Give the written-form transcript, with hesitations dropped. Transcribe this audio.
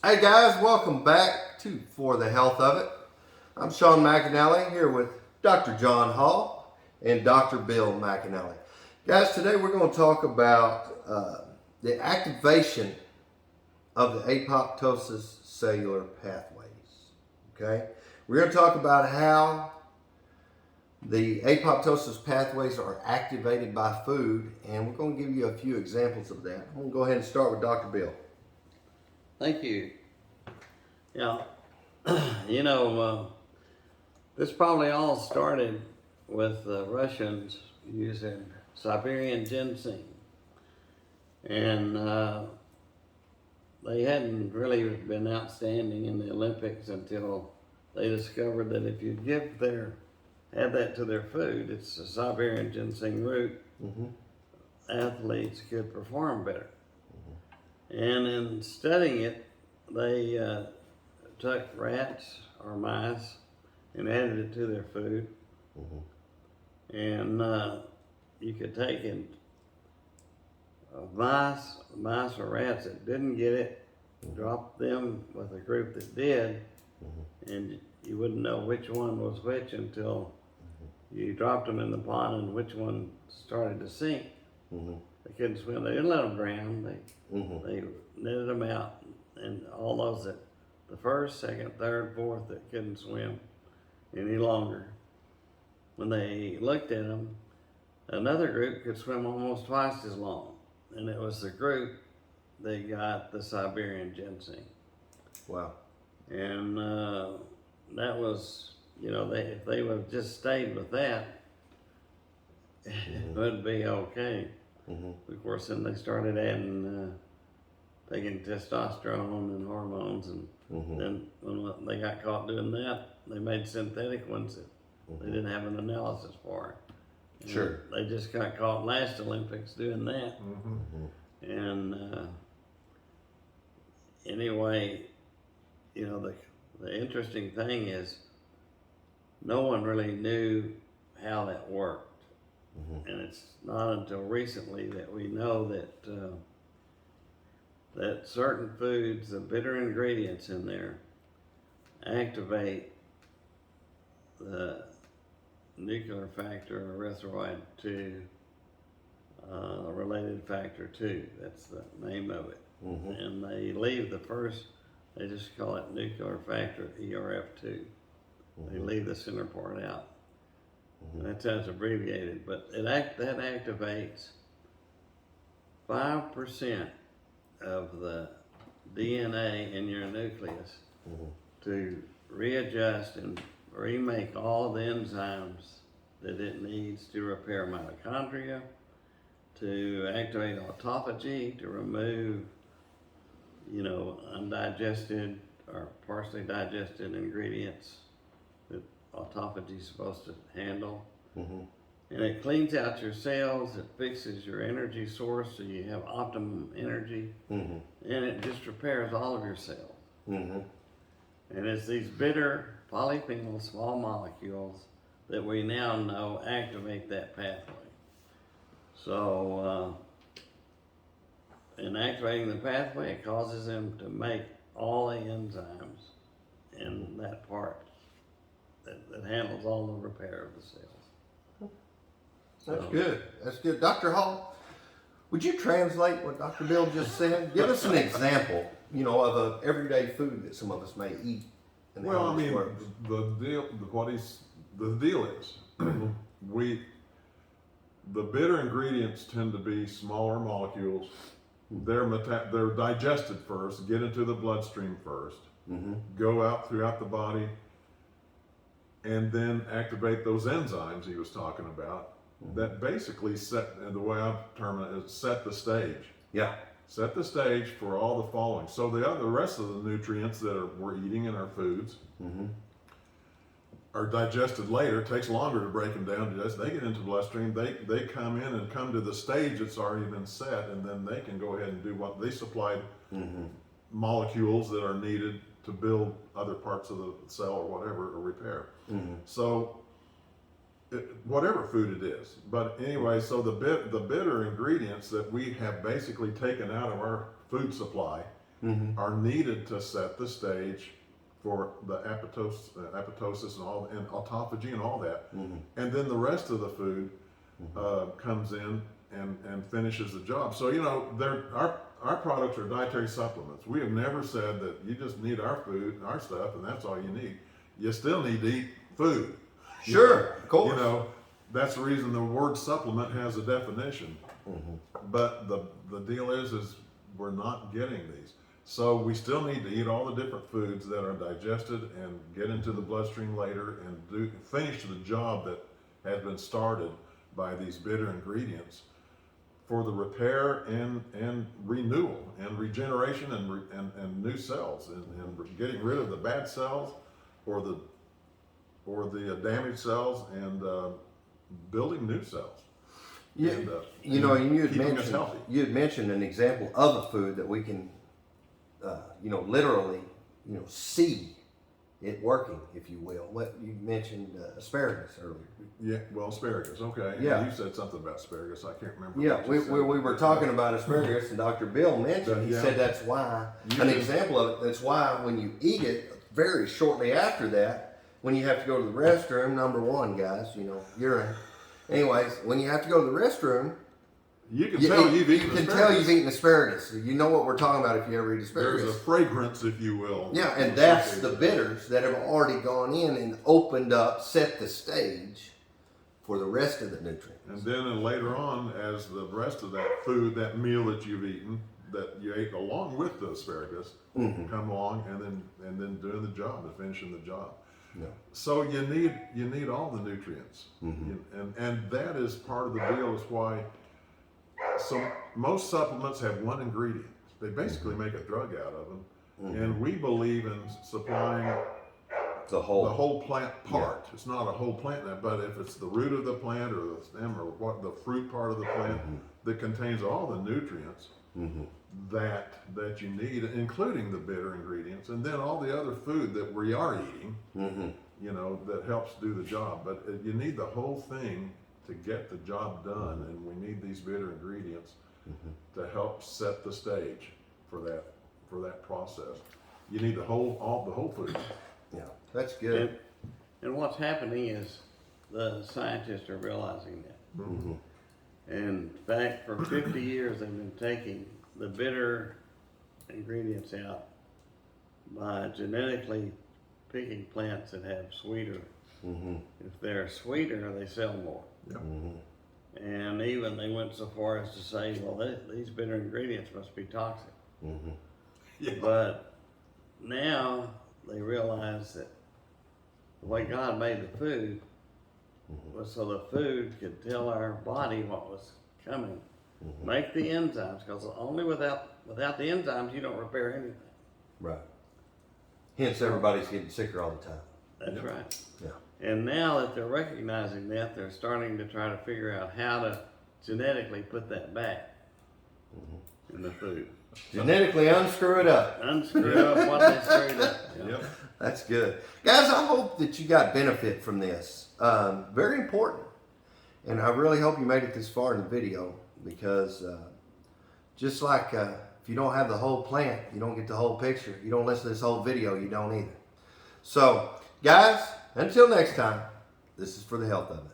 Hey guys, welcome back to For the Health of It. I'm Sean McAnally here with Dr. John Hall and Dr. Bill McAnally. Guys, today we're going to talk about the activation of the apoptosis cellular pathways. Okay, we're going to talk about how the apoptosis pathways are activated by food, and we're going to give you a few examples of that. I'm going to go ahead and start with Dr. Bill. Thank you. Yeah, you know, this probably all started with the Russians using Siberian ginseng. And they hadn't really been outstanding in the Olympics until they discovered that if you add that to their food, it's a Siberian ginseng root, athletes could perform better. And in studying it, they took rats or mice and added it to their food. And you could take it, mice or rats that didn't get it, drop them with a group that did, and you wouldn't know which one was which until you dropped them in the pond and which one started to sink. They couldn't swim. They didn't let them drown. They netted them out, and all those that the first, second, third, fourth that couldn't swim any longer. When they looked at them, another group could swim almost twice as long, and it was the group that got the Siberian ginseng. Wow. And that was, if they would have just stayed with that, it would be okay. Of course, then they started adding, taking testosterone and hormones, and then when they got caught doing that, they made synthetic ones that they didn't have an analysis for. And Sure. They just got caught last Olympics doing that. And anyway, the interesting thing is no one really knew how that worked. And it's not until recently that we know that that certain foods, the bitter ingredients in there, activate the nuclear factor erythroid 2, related factor 2. That's the name of it. And they leave they just call it nuclear factor ERF2. They leave the center part out. That's how it's abbreviated, but that activates 5% of the DNA in your nucleus to readjust and remake all the enzymes that it needs to repair mitochondria, to activate autophagy, to remove, undigested or partially digested ingredients that autophagy is supposed to handle. And it cleans out your cells, it fixes your energy source so you have optimum energy, and it just repairs all of your cells. And it's these bitter polyphenol small molecules that we now know activate that pathway. So in activating the pathway, it causes them to make all the enzymes in that part that handles all the repair of the cells. That's good. That's good. Dr. Hall, would you translate what Dr. Bill just said? Give us an example, of a everyday food that some of us may eat. And Well, how I this mean, works. the deal is, the bitter ingredients tend to be smaller molecules. They're digested first, get into the bloodstream first, go out throughout the body, and then activate those enzymes he was talking about. That basically the way I term it is set the stage. Yeah. Set the stage for all the following. So the rest of the nutrients that we're eating in our foods are digested later. It takes longer to break them down. They get into the bloodstream. They come in and come to the stage that's already been set, and then they can go ahead and do what they supplied molecules that are needed to build other parts of the cell or whatever, or repair. So whatever food it is. But anyway, so the bitter ingredients that we have basically taken out of our food supply are needed to set the stage for the apopotosis and autophagy and all that. And then the rest of the food comes in and finishes the job. So, you know, our products are dietary supplements. We have never said that you just need our food and our stuff and that's all you need. You still need to eat food. Sure, of course. You know, that's the reason the word supplement has a definition. But the deal is we're not getting these. So we still need to eat all the different foods that are digested and get into the bloodstream later and finish the job that has been started by these bitter ingredients for the repair and renewal and regeneration and new cells and getting rid of the bad cells or the damaged cells and building new cells. Yeah, And, you know, and keeping us healthy. you had mentioned an example of a food that we can, you know, literally, you know, see it working, if you will. What you mentioned asparagus earlier. Yeah, well, asparagus. Okay. Yeah. You said something about asparagus. I can't remember. Yeah, what we you said. were talking about asparagus, and Dr. Bill mentioned, he Yeah. said that's why, You an can- example of it, that's why when you eat it, very shortly after that, when you have to go to the restroom, number one, guys, you know, urine. Anyways, when you have to go to the restroom, You can tell you've you eaten can asparagus. tell you've eaten asparagus. You know what we're talking about if you ever eat asparagus. There's a fragrance, if you will. Yeah, and that's the bitters that have already gone in and opened up, set the stage for the rest of the nutrients. And then later on, as the rest of that food, that meal that you've eaten, that you ate along with the asparagus, come along and then doing the job and finishing the job. Yeah. So you need all the nutrients, and that is part of the deal. Is why most supplements have one ingredient. They basically make a drug out of them, and we believe in supplying The whole. the whole plant part. It's not a whole plant, but if it's the root of the plant or the stem or what the fruit part of the plant that contains all the nutrients that you need, including the bitter ingredients, and then all the other food that we are eating, you know, that helps do the job. But you need the whole thing to get the job done, and we need these bitter ingredients to help set the stage for that process. You need the whole food. Yeah, that's good. And what's happening is the scientists are realizing that. And in fact, for 50 years they've been taking the bitter ingredients out by genetically picking plants that have sweeter. If they're sweeter, they sell more. Yep. And even they went so far as to say, well, these bitter ingredients must be toxic. Yeah. But now they realize that the way God made the food was so the food could tell our body what was coming. Make the enzymes, because only without the enzymes you don't repair anything. Right. Hence, everybody's getting sicker all the time. That's right. Yeah. And now that they're recognizing that, they're starting to try to figure out how to genetically put that back in the food. Genetically unscrew it up. Unscrew up what they screwed up. Yep. That's good. Guys, I hope that you got benefit from this. Very important. And I really hope you made it this far in the video, because just like if you don't have the whole plant, you don't get the whole picture. You don't listen to this whole video, you don't either. So, guys, until next time, this is for the health of it.